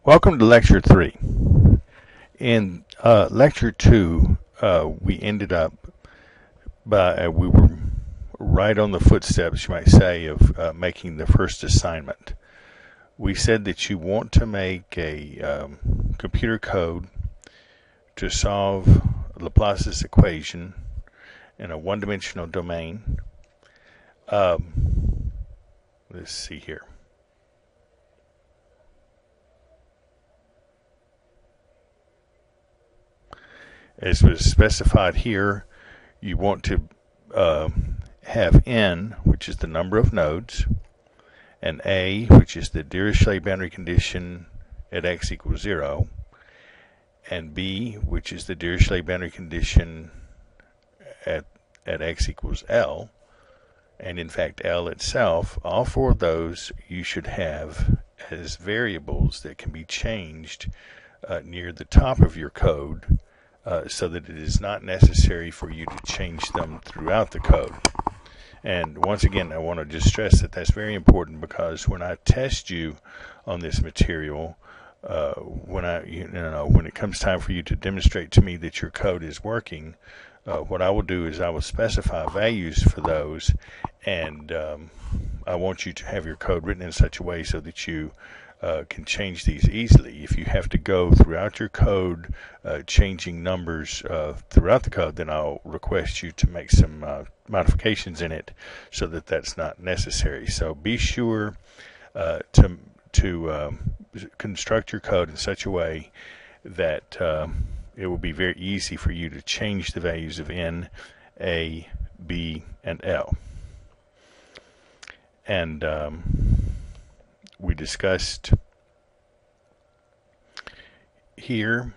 Welcome to Lecture 3. In Lecture 2, we ended up we were right on the footsteps, you might say, of making the first assignment. We said that you want to make a computer code to solve Laplace's equation in a one-dimensional domain. Let's see here. As was specified here, you want to have n, which is the number of nodes, and a, which is the Dirichlet boundary condition at x equals 0, and b, which is the Dirichlet boundary condition at x equals L, and in fact L itself. All four of those you should have as variables that can be changed near the top of your code, so that it is not necessary for you to change them throughout the code. And once again, I want to just stress that that's very important, because when I test you on this material, when it comes time for you to demonstrate to me that your code is working, what I will do is I will specify values for those, and I want you to have your code written in such a way so that you can change these easily. If you have to go throughout your code changing numbers throughout the code, then I'll request you to make some modifications in it so that that's not necessary. So be sure to construct your code in such a way that it will be very easy for you to change the values of n, a, b, and L. And we discussed here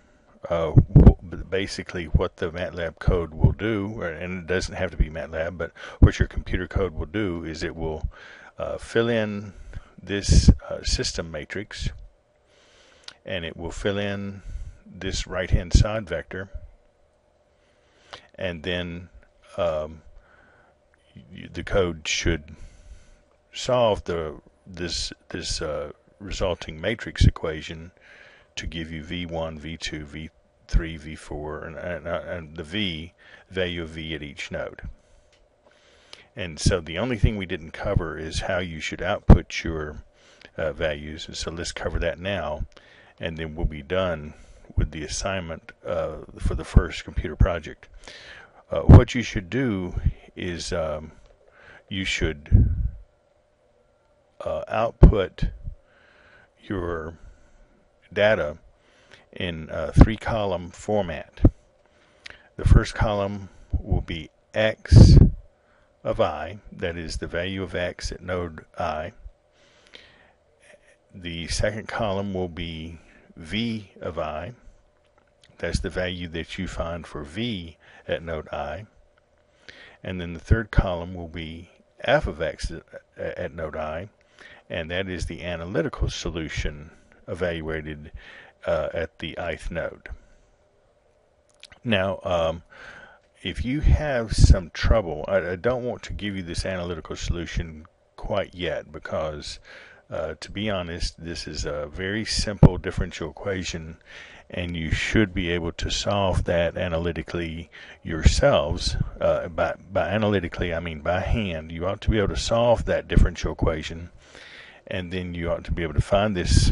basically what the MATLAB code will do, and it doesn't have to be MATLAB, but what your computer code will do is it will fill in this system matrix, and it will fill in this right-hand side vector, and then the code should solve this resulting matrix equation to give you v1, v2, v3, v4, and the v value of v at each node. And so the only thing we didn't cover is how you should output your values, and so let's cover that now, and then we'll be done with the assignment for the first computer project. What you should do is you should output your data in a three-column format. The first column will be x of I, that is the value of x at node I. The second column will be v of I, that's the value that you find for v at node I. And then the third column will be f of x at node I, and that is the analytical solution evaluated at the ith node. Now, if you have some trouble, I don't want to give you this analytical solution quite yet, because to be honest, this is a very simple differential equation, and you should be able to solve that analytically yourselves. By analytically, I mean by hand. You ought to be able to solve that differential equation, and then you ought to be able to find this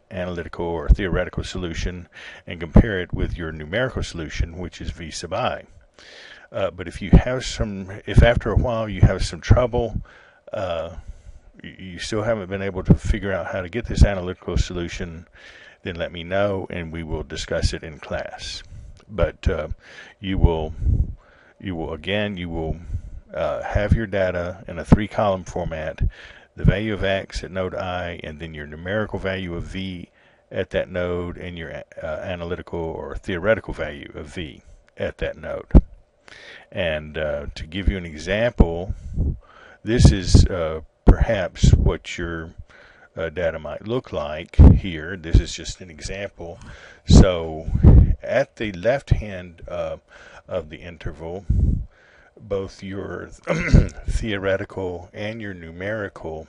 analytical or theoretical solution and compare it with your numerical solution, which is v sub I. But if after a while you have some trouble, you still haven't been able to figure out how to get this analytical solution, then let me know and we will discuss it in class. But you will have your data in a three-column format, the value of x at node I, and then your numerical value of v at that node, and your analytical or theoretical value of v at that node. And to give you an example, this is perhaps what your data might look like here. This is just an example. So at the left hand of the interval, both your theoretical and your numerical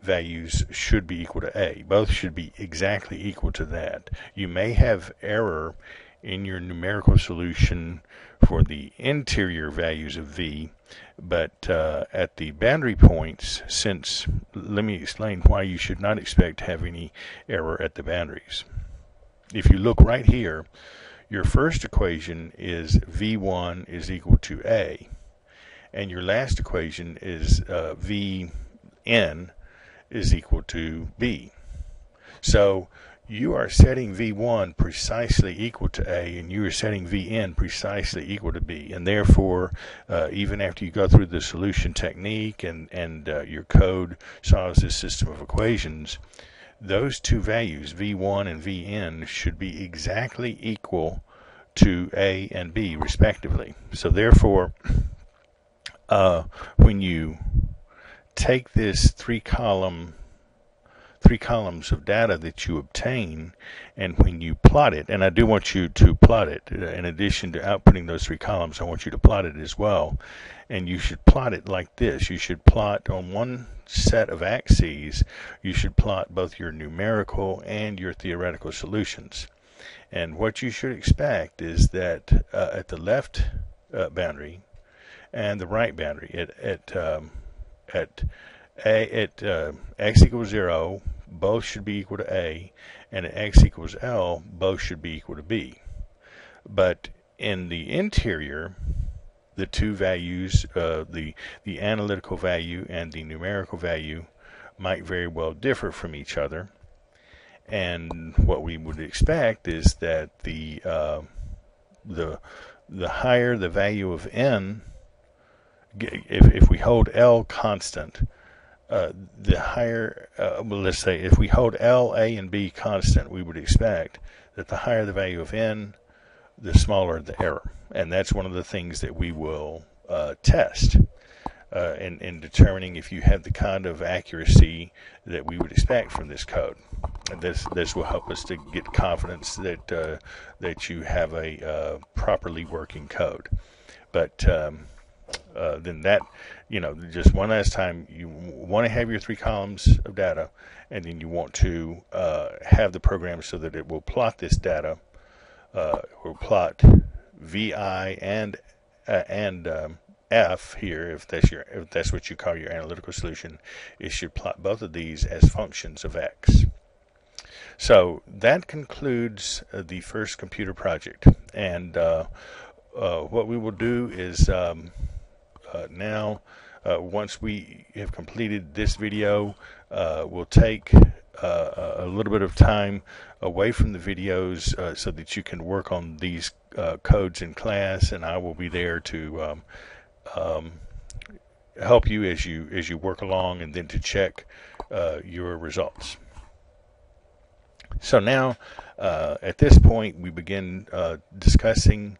values should be equal to A. Both should be exactly equal to that. You may have error in your numerical solution for the interior values of V, but at the boundary points, let me explain why you should not expect to have any error at the boundaries. If you look right here, your first equation is V1 is equal to A, and your last equation is Vn is equal to B. So you are setting V1 precisely equal to A, and you are setting Vn precisely equal to B. And therefore, even after you go through the solution technique and your code solves this system of equations, those two values, V1 and Vn, should be exactly equal to A and B, respectively. So therefore, when you take this three columns of data that you obtain, and when you plot it, and I do want you to plot it, in addition to outputting those three columns, I want you to plot it as well. And you should plot it like this. You should plot on one set of axes, you should plot both your numerical and your theoretical solutions. And what you should expect is that at the left boundary and the right boundary, at x equals 0, both should be equal to A, and at x equals L, both should be equal to B. But in the interior, the two values, the analytical value and the numerical value, might very well differ from each other. And what we would expect is that the higher the value of n, if we hold L constant, the higher, well, let's say if we hold L, A, and B constant, we would expect that the higher the value of n, the smaller the error. And that's one of the things that we will test in determining if you have the kind of accuracy that we would expect from this code. And this will help us to get confidence that you have a properly working code. But then that, just one last time, you want to have your three columns of data, and then you want to have the program so that it will plot this data, will plot VI and F here, if that's what you call your analytical solution. It should plot both of these as functions of X. So that concludes the first computer project, and what we will do is now, once we have completed this video, we'll take a little bit of time away from the videos so that you can work on these codes in class, and I will be there to help you as you work along, and then to check your results. So now, at this point, we begin discussing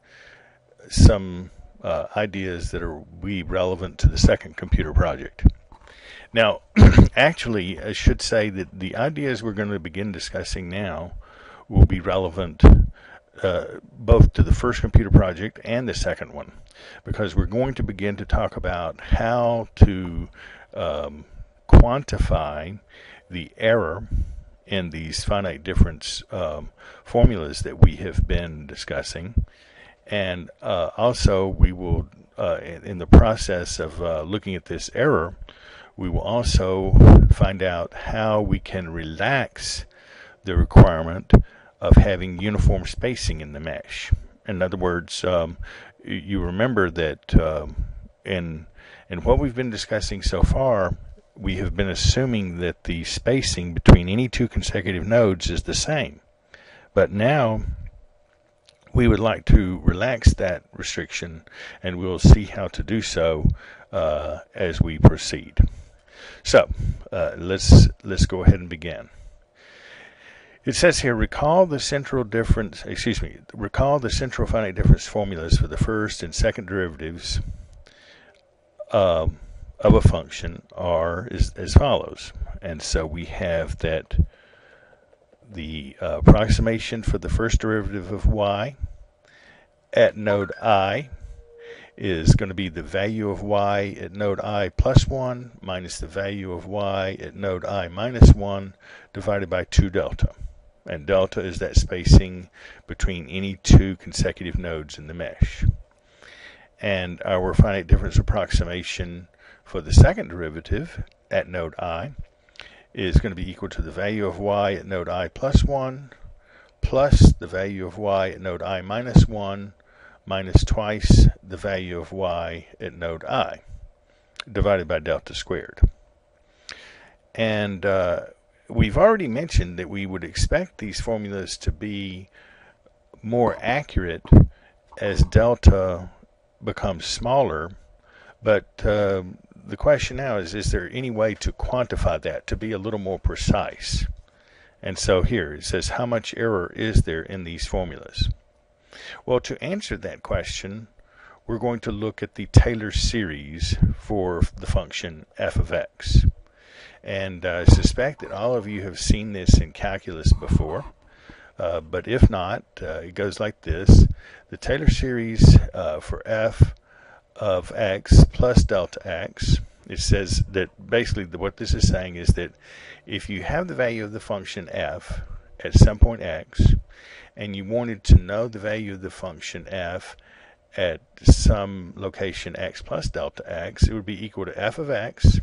some ideas that will be relevant to the second computer project. Now, actually, I should say that the ideas we're going to begin discussing now will be relevant both to the first computer project and the second one, because we're going to begin to talk about how to quantify the error in these finite difference formulas that we have been discussing. And also, we will, in the process of looking at this error, we will also find out how we can relax the requirement of having uniform spacing in the mesh. In other words, you remember that in what we've been discussing so far, we have been assuming that the spacing between any two consecutive nodes is the same. But now we would like to relax that restriction, and we'll see how to do so as we proceed. So let's go ahead and begin. It says here, recall the central finite difference formulas for the first and second derivatives of a function are as follows. And so we have that the approximation for the first derivative of y at node I is going to be the value of y at node I plus 1 minus the value of y at node I minus 1 divided by 2 delta. And delta is that spacing between any two consecutive nodes in the mesh. And our finite difference approximation for the second derivative at node I is going to be equal to the value of y at node I plus 1 plus the value of y at node I minus 1 minus twice the value of y at node I divided by delta squared. And we've already mentioned that we would expect these formulas to be more accurate as delta becomes smaller, but the question now is there any way to quantify that, to be a little more precise? And so here it says, how much error is there in these formulas? Well, to answer that question, we're going to look at the Taylor series for the function f of x. And I suspect that all of you have seen this in calculus before, but if not, it goes like this. The Taylor series for f of x plus delta x, it says that basically what this is saying is that if you have the value of the function f at some point x, and you wanted to know the value of the function f at some location x plus delta x, it would be equal to f of x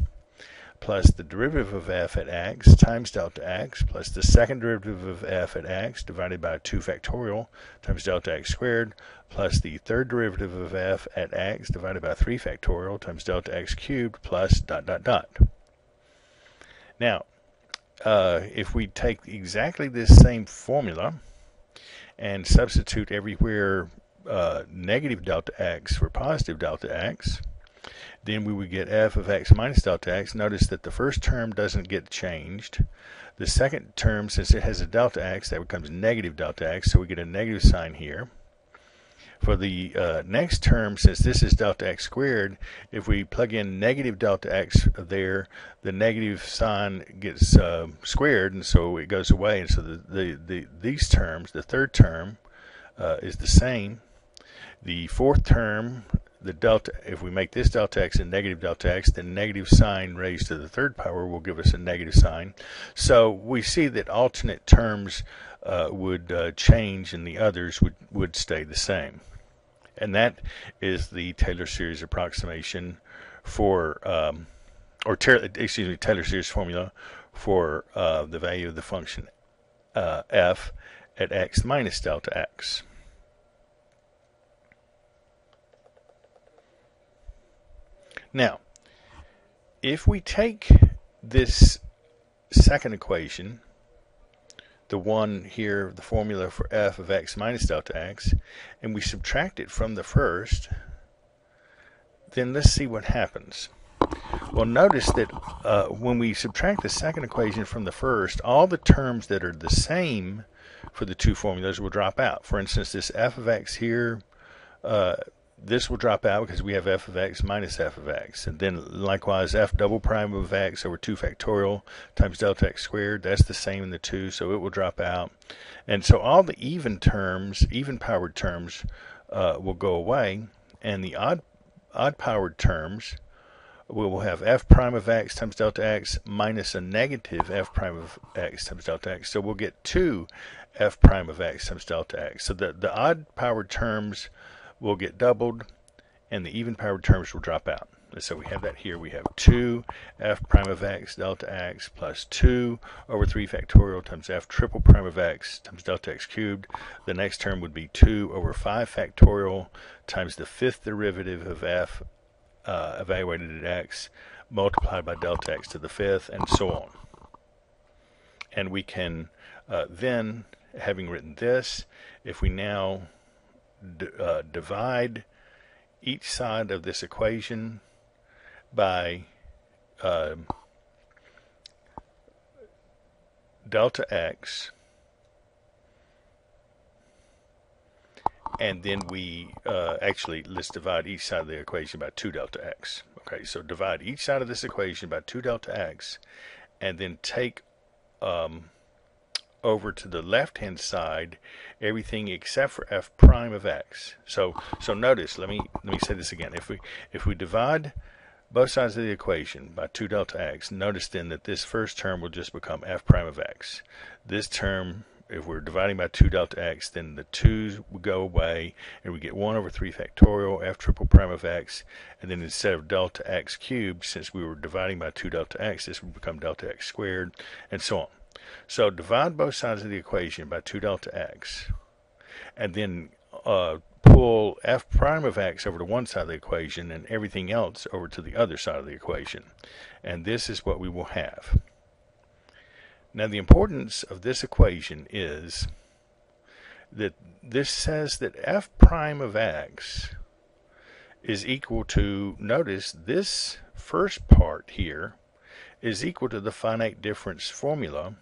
plus the derivative of f at x times delta x plus the second derivative of f at x divided by 2 factorial times delta x squared plus the third derivative of f at x divided by 3 factorial times delta x cubed plus dot dot dot. Now, if we take exactly this same formula and substitute everywhere negative delta x for positive delta x, then we would get f of x minus delta x. Notice that the first term doesn't get changed. The second term, since it has a delta x, that becomes negative delta x, so we get a negative sign here. For the next term, since this is delta x squared, if we plug in negative delta x there, the negative sign gets squared, and so it goes away. And so these terms, the third term is the same. The fourth term, the delta, if we make this delta x a negative delta x, then negative sign raised to the third power will give us a negative sign. So we see that alternate terms would change and the others would stay the same. And that is the Taylor series approximation for, Taylor series formula for the value of the function f at x minus delta x. Now, if we take this second equation, the one here, the formula for f of x minus delta x, and we subtract it from the first, then let's see what happens. Well, notice that when we subtract the second equation from the first, all the terms that are the same for the two formulas will drop out. For instance, this f of x here, this will drop out because we have f of x minus f of x. And then likewise, f double prime of x over 2 factorial times delta x squared, that's the same in the two, so it will drop out. And so all the even terms, even powered terms, will go away, and the odd powered terms, we will have f prime of x times delta x minus a negative f prime of x times delta x. So we'll get 2 f prime of x times delta x. So the odd powered terms will get doubled, and the even powered terms will drop out. And so we have that here. We have 2 f prime of x delta x plus 2 over 3 factorial times f triple prime of x times delta x cubed. The next term would be 2 over 5 factorial times the fifth derivative of f evaluated at x multiplied by delta x to the fifth, and so on. And we can then, having written this, if we now divide each side of this equation by delta x, and then we actually, let's divide each side of the equation by 2 delta x. Okay, so divide each side of this equation by 2 delta x, and then take over to the left-hand side everything except for f prime of x. So notice, let me say this again. If we divide both sides of the equation by 2 delta x, notice then that this first term will just become f prime of x. This term, if we're dividing by 2 delta x, then the 2's will go away, and we get 1 over 3 factorial f triple prime of x, and then instead of delta x cubed, since we were dividing by 2 delta x, this would become delta x squared, and so on. So divide both sides of the equation by 2 delta x, and then pull f prime of x over to one side of the equation and everything else over to the other side of the equation. And this is what we will have. Now the importance of this equation is that this says that f prime of x is equal to, notice this first part here is equal to the finite difference formula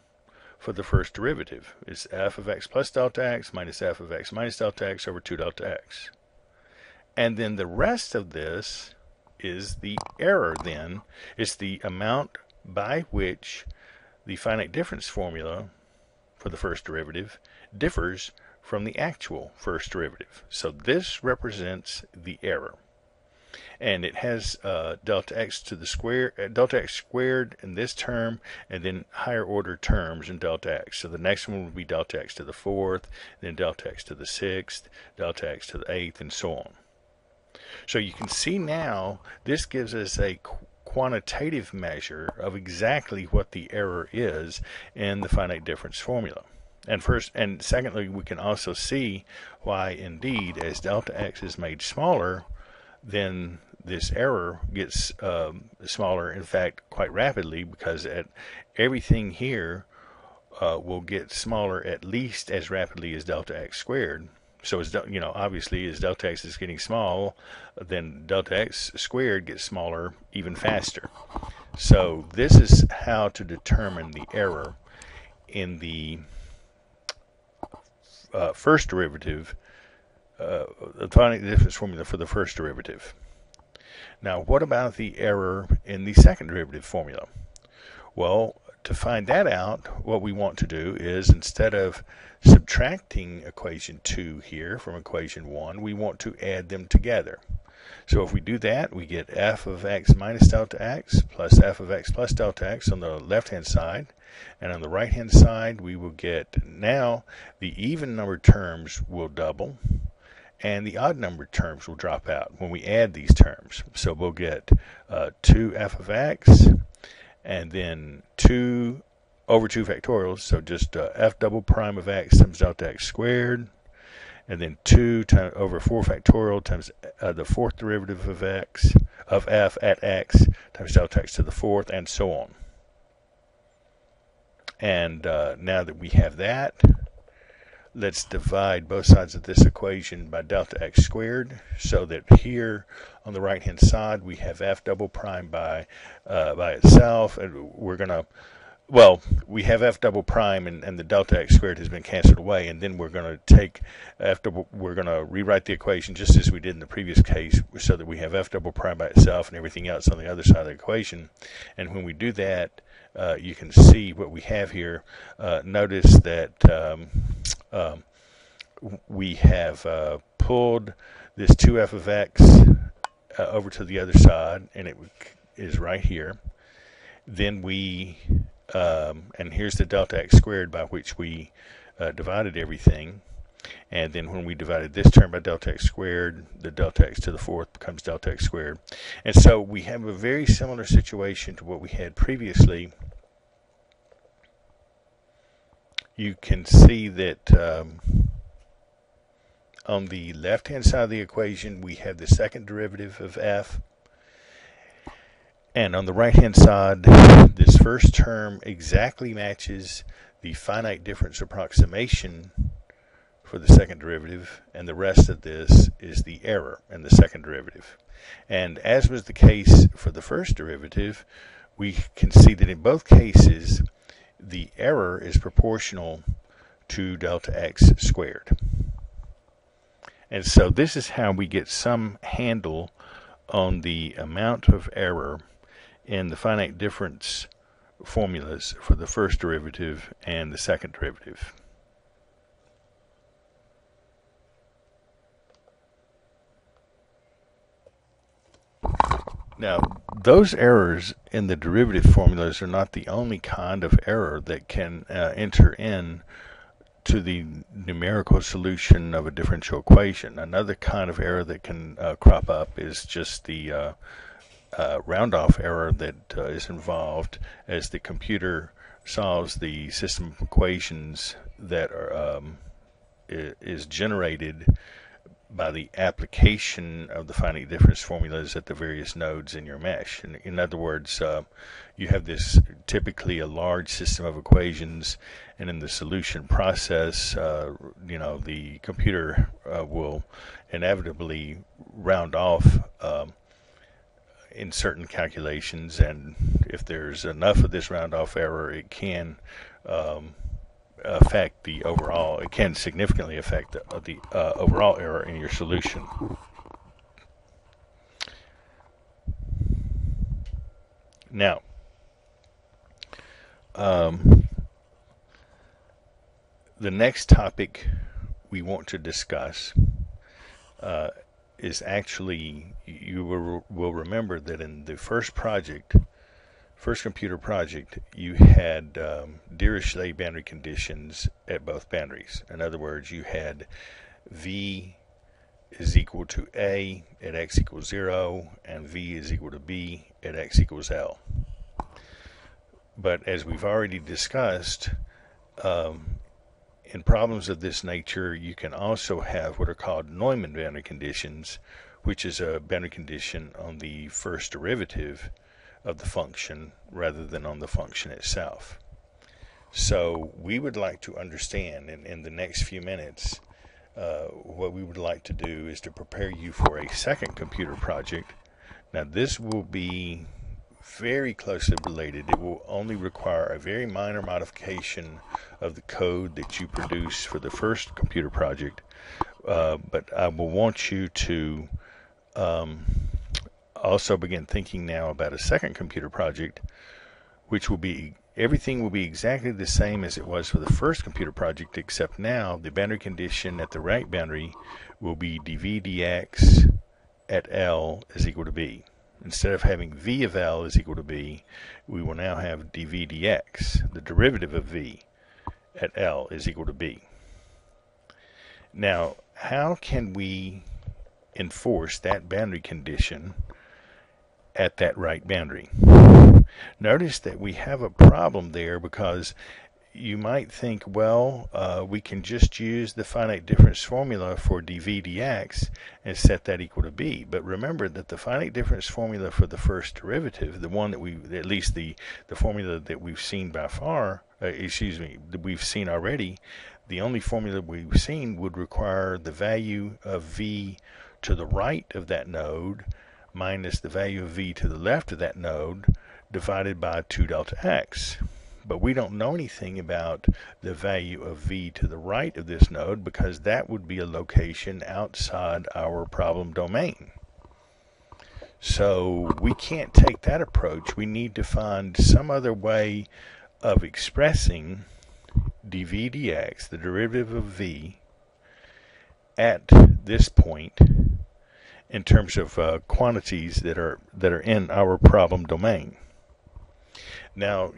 for the first derivative. It's f of x plus delta x minus f of x minus delta x over 2 delta x. And then the rest of this is the error then. It's the amount by which the finite difference formula for the first derivative differs from the actual first derivative. So this represents the error. And it has delta x to the square, delta x squared in this term, and then higher order terms in delta x. So the next one would be delta x to the fourth, then delta x to the sixth, delta x to the eighth, and so on. So you can see now this gives us a quantitative measure of exactly what the error is in the finite difference formula. And secondly, we can also see why indeed as delta x is made smaller, then this error gets smaller, in fact, quite rapidly, because everything here will get smaller at least as rapidly as delta x squared. So, obviously, as delta x is getting small, then delta x squared gets smaller even faster. So this is how to determine the error in the first derivative, the finite difference formula for the first derivative. Now, what about the error in the second derivative formula? Well, to find that out, what we want to do is, instead of subtracting equation 2 here from equation 1, we want to add them together. So if we do that, we get f of x minus delta x plus f of x plus delta x on the left-hand side. And on the right-hand side, we will get, now the even numbered terms will double, and the odd numbered terms will drop out when we add these terms. So we'll get 2f of x, and then 2 over 2 factorials, so just f double prime of x times delta x squared, and then 2 over 4 factorial times the fourth derivative of f at x times delta x to the fourth, and so on. And now that we have that, let's divide both sides of this equation by delta x squared, so that here on the right hand side we have f double prime by itself, and we're gonna, well, we have f double prime, and the delta x squared has been canceled away, and then we're going to take we're going to rewrite the equation just as we did in the previous case, so that we have f double prime by itself and everything else on the other side of the equation. And when we do that, you can see what we have here. Notice that we have pulled this 2f of x over to the other side, and it is right here. Then we and here's the delta x squared by which we divided everything. And then when we divided this term by delta x squared, the delta x to the fourth becomes delta x squared. And so we have a very similar situation to what we had previously. You can see that on the left-hand side of the equation, we have the second derivative of f. And on the right-hand side, this first term exactly matches the finite difference approximation for the second derivative, and the rest of this is the error in the second derivative. And as was the case for the first derivative, we can see that in both cases, the error is proportional to delta x squared. And so this is how we get some handle on the amount of error in the finite difference formulas for the first derivative and the second derivative. Now, those errors in the derivative formulas are not the only kind of error that can enter in to the numerical solution of a differential equation. Another kind of error that can crop up is just the round-off error that is involved as the computer solves the system of equations that are, is generated by the application of the finite difference formulas at the various nodes in your mesh. In other words, you have this typically a large system of equations, and in the solution process, the computer will inevitably round off in certain calculations, and if there's enough of this round off error, it can affect the overall, it can significantly affect the overall error in your solution. Now, the next topic we want to discuss is actually, you will remember that in the first computer project, you had Dirichlet boundary conditions at both boundaries. In other words, you had V is equal to A at x equals 0, and V is equal to B at x equals L. But as we've already discussed, in problems of this nature, you can also have what are called Neumann boundary conditions, which is a boundary condition on the first derivative of the function rather than on the function itself. So we would like to understand in the next few minutes, what we would like to do is to prepare you for a second computer project. Now this will be very closely related. It will only require a very minor modification of the code that you produce for the first computer project, but I will want you to also begin thinking now about a second computer project, which will be, everything will be exactly the same as it was for the first computer project, except now the boundary condition at the right boundary will be dv dx at L is equal to B. Instead of having V of L is equal to B, we will now have dv dx, the derivative of V, at L is equal to B. Now, how can we enforce that boundary condition at that right boundary? Notice that we have a problem there, because you might think, well, we can just use the finite difference formula for dv dx and set that equal to B. But remember that the finite difference formula for the first derivative, the one that we, at least the formula that we've seen by far, that we've seen already, the only formula we've seen would require the value of V to the right of that node minus the value of V to the left of that node divided by 2 delta x. But we don't know anything about the value of V to the right of this node, because that would be a location outside our problem domain. So we can't take that approach. We need to find some other way of expressing dv dx, the derivative of V, at this point in terms of quantities that are in our problem domain. Now,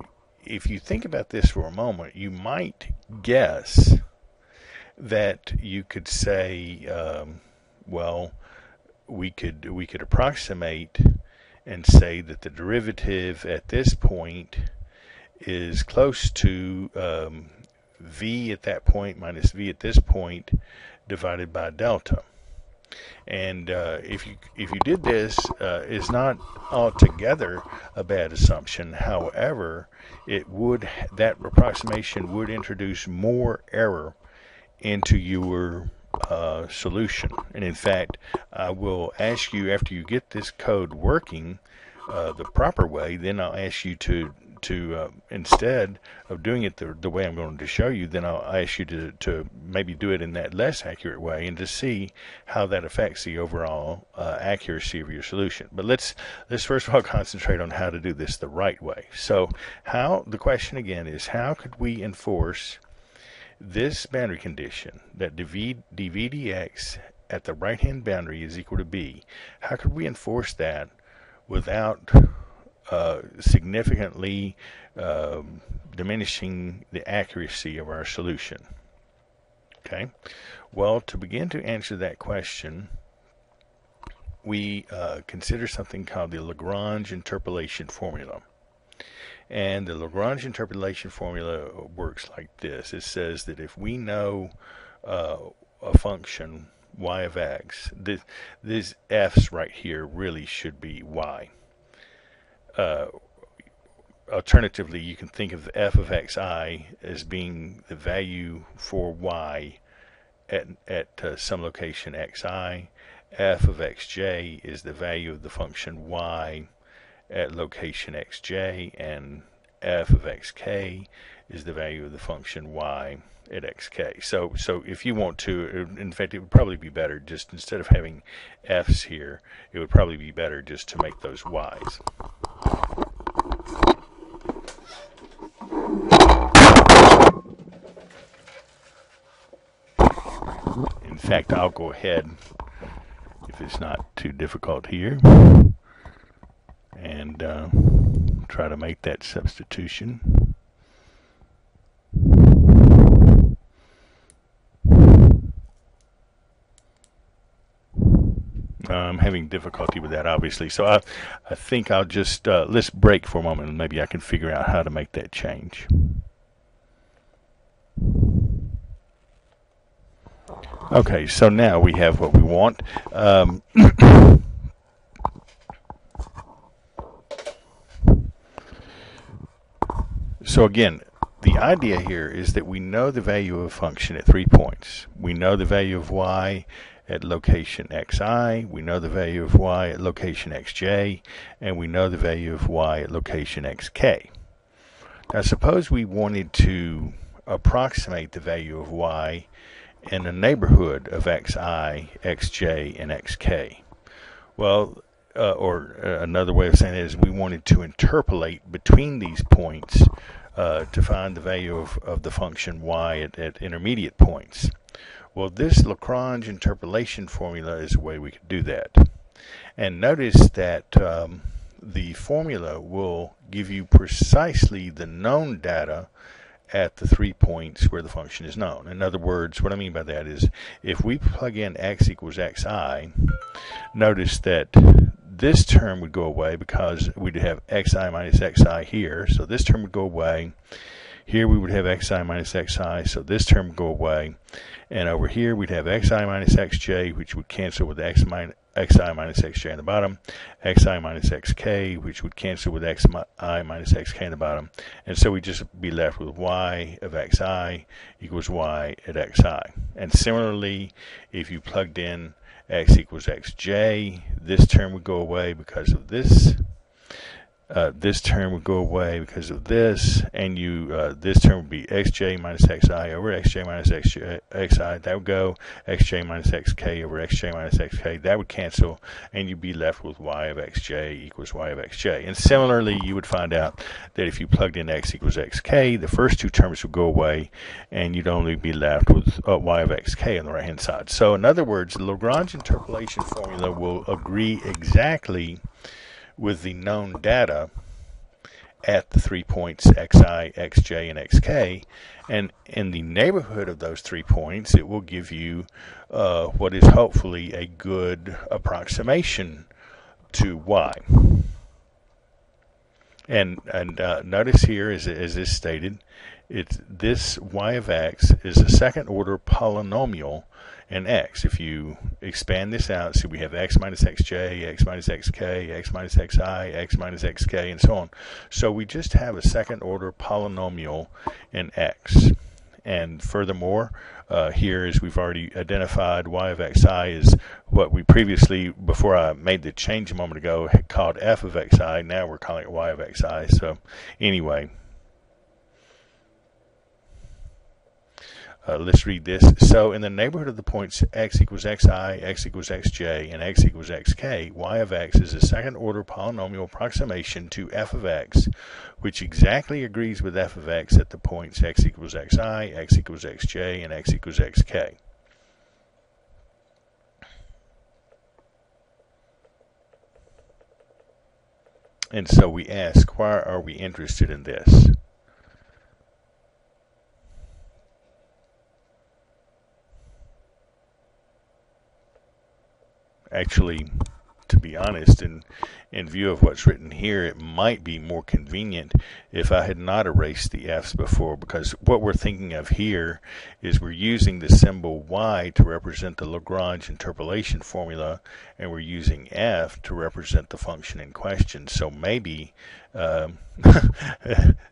if you think about this for a moment, you might guess that you could say, well, we could approximate and say that the derivative at this point is close to V at that point minus V at this point divided by delta. And if you did this, it's not altogether a bad assumption. However, that approximation would introduce more error into your solution. And in fact, I will ask you, after you get this code working the proper way, then I'll ask you to instead of doing it the way I'm going to show you, then I'll ask you to maybe do it in that less accurate way and to see how that affects the overall accuracy of your solution. But let's first of all concentrate on how to do this the right way. So the question again is, how could we enforce this boundary condition that dvdx at the right hand boundary is equal to b? How could we enforce that without significantly diminishing the accuracy of our solution? Okay, well, to begin to answer that question, we consider something called the Lagrange Interpolation Formula. And the Lagrange Interpolation Formula works like this. It says that if we know a function y of x, these f's right here really should be y. Alternatively, you can think of f of xi as being the value for y at some location xi. F of xj is the value of the function y at location xj, and f of xk is the value of the function y at xk. So if you want to, in fact, it would probably be better just instead of having f's here, it would probably be better just to make those y's. In fact, I'll go ahead, if it's not too difficult here, and try to make that substitution. I'm having difficulty with that, obviously, so I think I'll just let's break for a moment and maybe I can figure out how to make that change. Okay, so now we have what we want. So again, the idea here is that we know the value of a function at 3 points. We know the value of y at location xi, we know the value of y at location xj, and we know the value of y at location xk. Now suppose we wanted to approximate the value of y in the neighborhood of xi, xj, and xk. Well, another way of saying it is we wanted to interpolate between these points to find the value of the function y at intermediate points. Well, this Lagrange Interpolation Formula is a way we could do that. And notice that the formula will give you precisely the known data at the 3 points where the function is known. In other words, what I mean by that is if we plug in x equals xi, notice that this term would go away because we'd have xi minus xi here, so this term would go away. Here we would have xi minus xi, so this term would go away. And over here we'd have xi minus xj, which would cancel with xi minus xj on the bottom, xi minus xk, which would cancel with xi minus xk on the bottom. And so we'd just be left with y of xi equals y at xi. And similarly, if you plugged in x equals xj, this term would go away because of this. This term would go away because of this, and this term would be xj minus xi over xj minus xi. That would go xj minus xk over xj minus xk. That would cancel, and you'd be left with y of xj equals y of xj. And similarly, you would find out that if you plugged in x equals xk, the first two terms would go away, and you'd only be left with y of xk on the right-hand side. So in other words, the Lagrange Interpolation Formula will agree exactly with the known data at the 3 points xi, xj, and xk, and in the neighborhood of those 3 points it will give you what is hopefully a good approximation to y. And notice here, as is stated, this y of x is a second order polynomial in x. If you expand this out, so we have x minus xj, x minus xk, x minus xi, x minus xk, and so on. So we just have a second order polynomial in x. And furthermore, here, as we've already identified, y of xi is what we previously, before I made the change a moment ago, had called f of xi. Now we're calling it y of xi. So anyway, let's read this. So in the neighborhood of the points x equals xi, x equals xj, and x equals xk, y of x is a second-order polynomial approximation to f of x, which exactly agrees with f of x at the points x equals xi, x equals xj, and x equals xk. And so we ask, why are we interested in this? Actually, to be honest, in view of what's written here, it might be more convenient if I had not erased the f's before, because what we're thinking of here is we're using the symbol y to represent the Lagrange Interpolation Formula, and we're using f to represent the function in question. So maybe,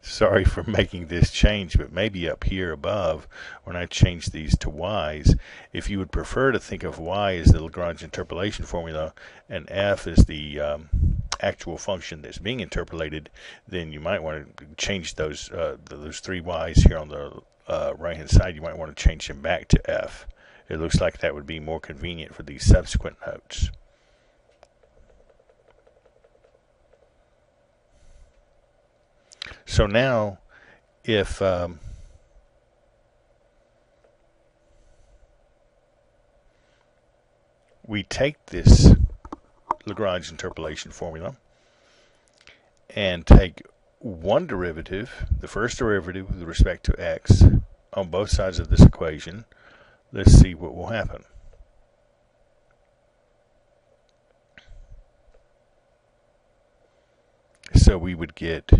sorry for making this change, but maybe up here above, when I change these to y's, if you would prefer to think of y as the Lagrange Interpolation Formula and f as the actual function that's being interpolated, then you might want to change those three y's here on the right hand side. You might want to change them back to f. It looks like that would be more convenient for these subsequent notes. So now, if we take this Lagrange interpolation formula and take one derivative, the first derivative with respect to x, on both sides of this equation, let's see what will happen. So we would get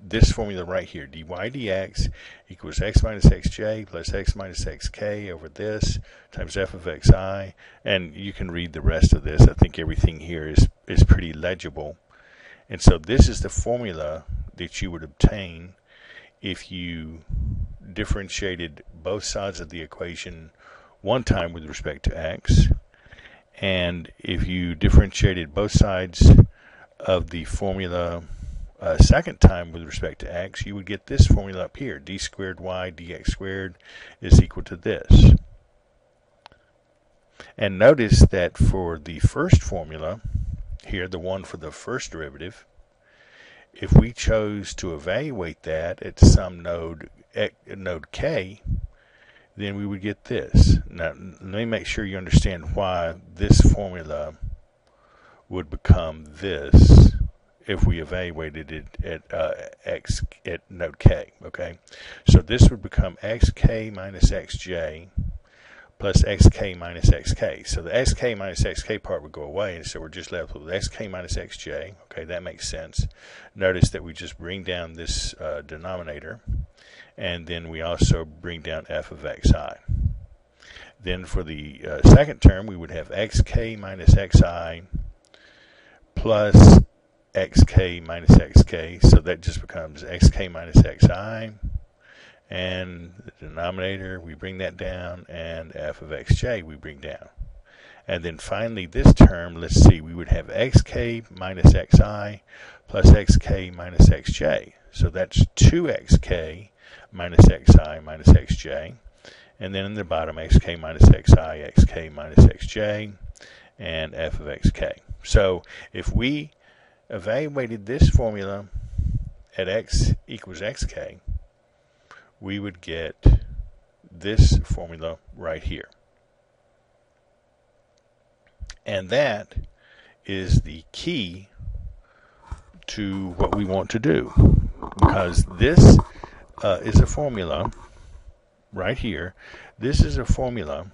this formula right here, dy dx equals x minus xj plus x minus xk over this times f of xi, and you can read the rest of this. I think everything here is pretty legible. And so this is the formula that you would obtain if you differentiated both sides of the equation one time with respect to x, and if you differentiated both sides of the formula second time with respect to x, you would get this formula up here, d squared y dx squared is equal to this. And notice that for the first formula here, the one for the first derivative, if we chose to evaluate that at some node k, then we would get this. Now let me make sure you understand why this formula would become this if we evaluated it at node k. Okay, so this would become xk minus xj plus xk minus xk. So the xk minus xk part would go away, and so we're just left with xk minus xj. Okay, that makes sense. Notice that we just bring down this denominator, and then we also bring down f of xi. Then for the second term, we would have xk minus xi plus xk minus xk, so that just becomes xk minus xi, and the denominator, we bring that down, and f of xj we bring down. And then finally this term, let's see, we would have xk minus xi plus xk minus xj, so that's 2xk minus xi minus xj, and then in the bottom xk minus xi, xk minus xj, and f of xk. So if we evaluated this formula at x equals xk, we would get this formula right here. And that is the key to what we want to do, because this is a formula right here. This is a formula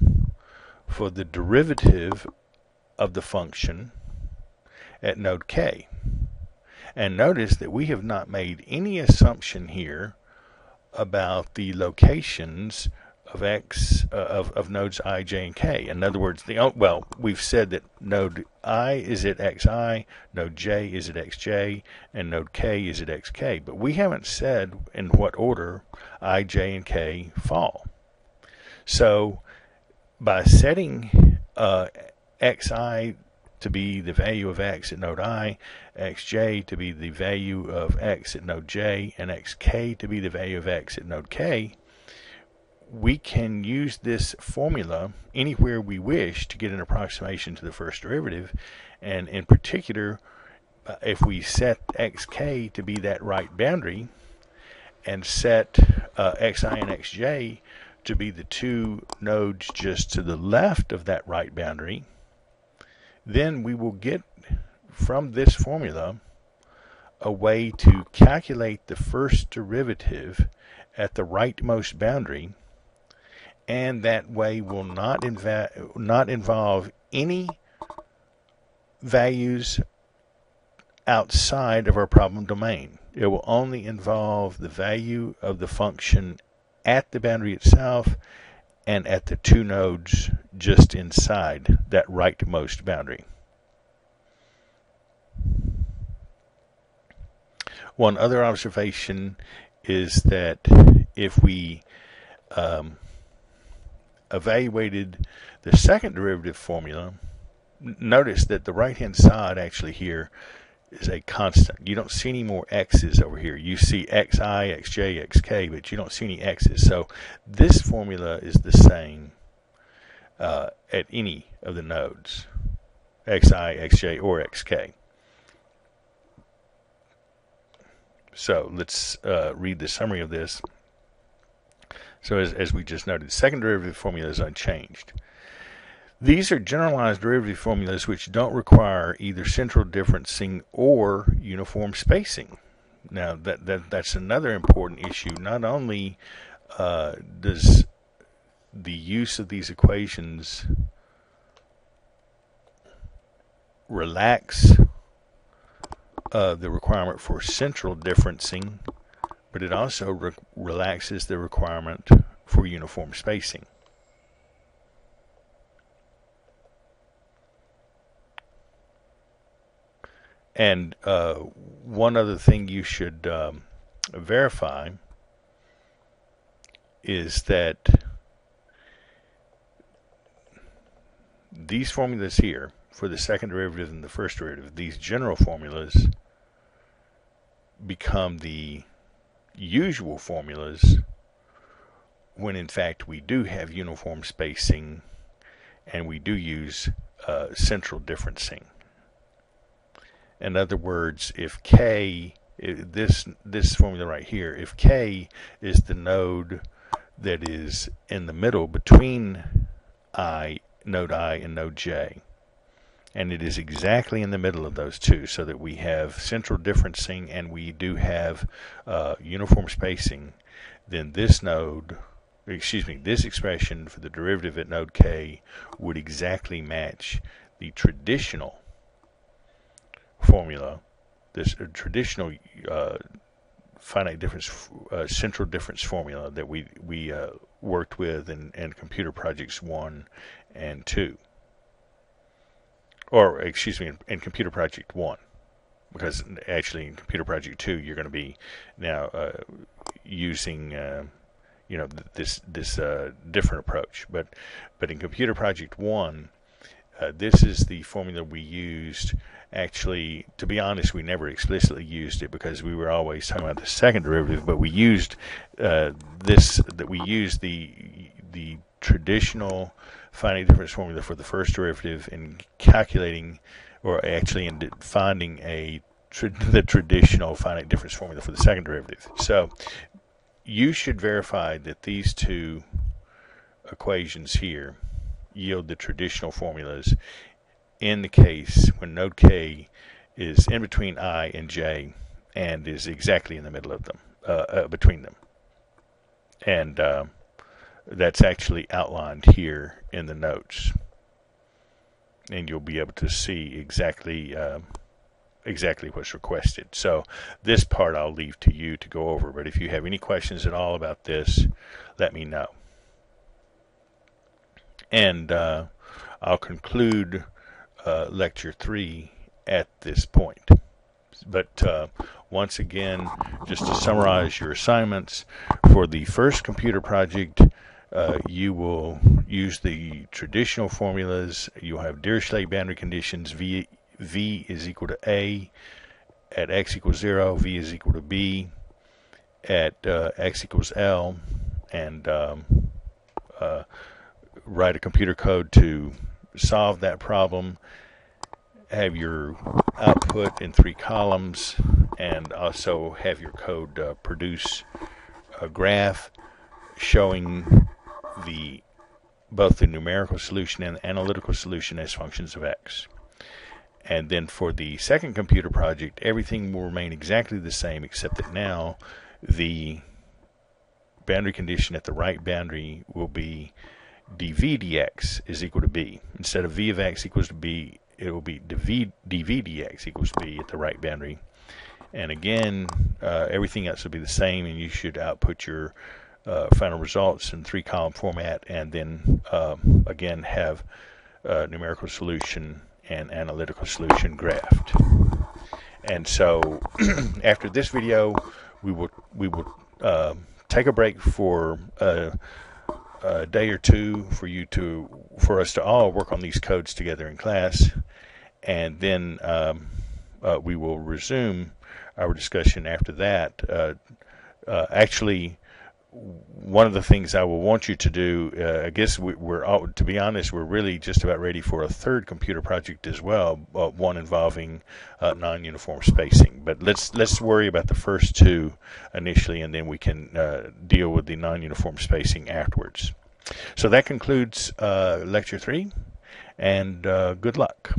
for the derivative of the function at node k. And notice that we have not made any assumption here about the locations of x of nodes I, j, and k. In other words, we've said that node I is at xi, node j is at xj, and node k is at xk. But we haven't said in what order I, j, and k fall. So by setting xi to be the value of x at node I, xj to be the value of x at node j, and xk to be the value of x at node k, we can use this formula anywhere we wish to get an approximation to the first derivative. And in particular, if we set xk to be that right boundary and set xi and xj to be the two nodes just to the left of that right boundary, then we will get from this formula a way to calculate the first derivative at the rightmost boundary, and that way will not involve any values outside of our problem domain. It will only involve the value of the function at the boundary itself and at the two nodes just inside that rightmost boundary. One other observation is that if we evaluated the second derivative formula, notice that the right-hand side actually here is a constant. You don't see any more x's over here. You see xi, xj, xk, but you don't see any x's. So this formula is the same at any of the nodes, xi, xj, or xk. So let's read the summary of this. So as we just noted, the second derivative formula is unchanged. These are generalized derivative formulas which don't require either central differencing or uniform spacing. Now that's another important issue. Not only does the use of these equations relax the requirement for central differencing, but it also relaxes the requirement for uniform spacing. And one other thing you should verify is that these formulas here for the second derivative and the first derivative, these general formulas become the usual formulas when in fact we do have uniform spacing and we do use central differencing. In other words, if k, this formula right here, if k is the node that is in the middle between node I and node j, and it is exactly in the middle of those two, so that we have central differencing and we do have uniform spacing, then this expression for the derivative at node k would exactly match the traditional formula, this traditional finite difference central difference formula that we worked with in computer projects 1 and 2. Or, excuse me, in Computer Project 1. Because actually in Computer Project 2 you're going to be now using this different approach. But in Computer Project 1, this is the formula we used. Actually, to be honest, we never explicitly used it because we were always talking about the second derivative, but we used the traditional finite difference formula for the first derivative in calculating, or actually in finding the traditional finite difference formula for the second derivative. So you should verify that these two equations here yield the traditional formulas in the case when node k is in between I and j and is exactly in the middle of them, between them. And that's actually outlined here in the notes, and you'll be able to see exactly what's requested. So this part I'll leave to you to go over, but if you have any questions at all about this, let me know. And I'll conclude lecture 3 at this point. But once again, just to summarize your assignments, for the first computer project, you will use the traditional formulas. You'll have Dirichlet boundary conditions. V is equal to A at x equals 0. V is equal to B at x equals L. And write a computer code to solve that problem. Have your output in 3 columns, and also have your code produce a graph showing both the numerical solution and the analytical solution as functions of x. And then for the second computer project, everything will remain exactly the same, except that now the boundary condition at the right boundary will be dv dx is equal to b. Instead of v of x equals to b, it will be dv dx equals to b at the right boundary. And again, everything else will be the same, and you should output your final results in 3-column format, and then again have numerical solution and analytical solution graphed. And so after this video, we will take a break for a day or two for us to all work on these codes together in class, and then we will resume our discussion after that. Actually, one of the things I will want you to do, I guess to be honest, we're really just about ready for a third computer project as well, one involving non-uniform spacing. But let's worry about the first 2 initially, and then we can deal with the non-uniform spacing afterwards. So that concludes lecture 3, and good luck.